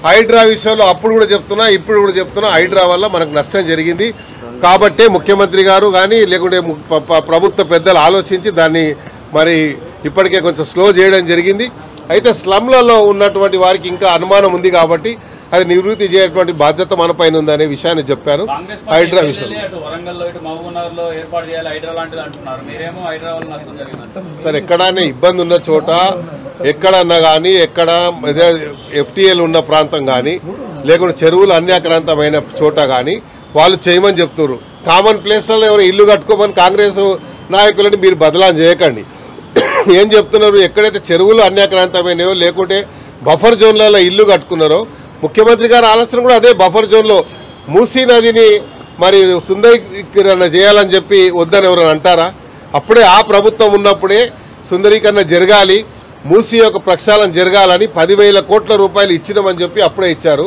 హైడ్రా విషయంలో అప్పుడు కూడా చెప్తున్నా, ఇప్పుడు కూడా చెప్తున్నా, హైడ్రా వల్ల మనకు నష్టం జరిగింది. కాబట్టే ముఖ్యమంత్రి గారు కానీ లేకుంటే ప్రభుత్వ పెద్దలు ఆలోచించి దాన్ని మరి ఇప్పటికే కొంచెం స్లో చేయడం జరిగింది. అయితే స్లమ్లలో ఉన్నటువంటి వారికి ఇంకా అనుమానం ఉంది కాబట్టి అది నివృత్తి చేయటువంటి బాధ్యత మన పైన ఉందనే విషయాన్ని చెప్పాను. హైడ్రా విషయంలో సార్ ఎక్కడైనా ఇబ్బంది ఉన్న చోట ఎక్కడన్నా కానీ ఎక్కడ ఎఫ్టీఏలు ఉన్న ప్రాంతం కానీ లేకుంటే చెరువులు అన్యాక్రాంతమైన చోట కానీ వాళ్ళు చేయమని చెప్తున్నారు. కామన్ ప్లేస్లలో ఎవరు ఇల్లు కట్టుకోమని కాంగ్రెస్ నాయకులని మీరు బదలాం చేయకండి. ఏం చెప్తున్నారు, ఎక్కడైతే చెరువులు అన్యాక్రాంతమైనవో లేకుంటే బఫర్ జోన్లలో ఇల్లు కట్టుకున్నారో ముఖ్యమంత్రి గారి ఆలోచన కూడా అదే. బఫర్ జోన్లో మూసీ నదిని మరి సుందరీకరణ చేయాలని చెప్పి వద్దని ఎవరైనా అంటారా? అప్పుడే ఆ ప్రభుత్వం ఉన్నప్పుడే సుందరీకరణ జరగాలి, మూసీ యొక్క ప్రక్షాళన జరగాలని 10,000 కోట్ల రూపాయలు ఇచ్చినామని చెప్పి అప్పుడే ఇచ్చారు.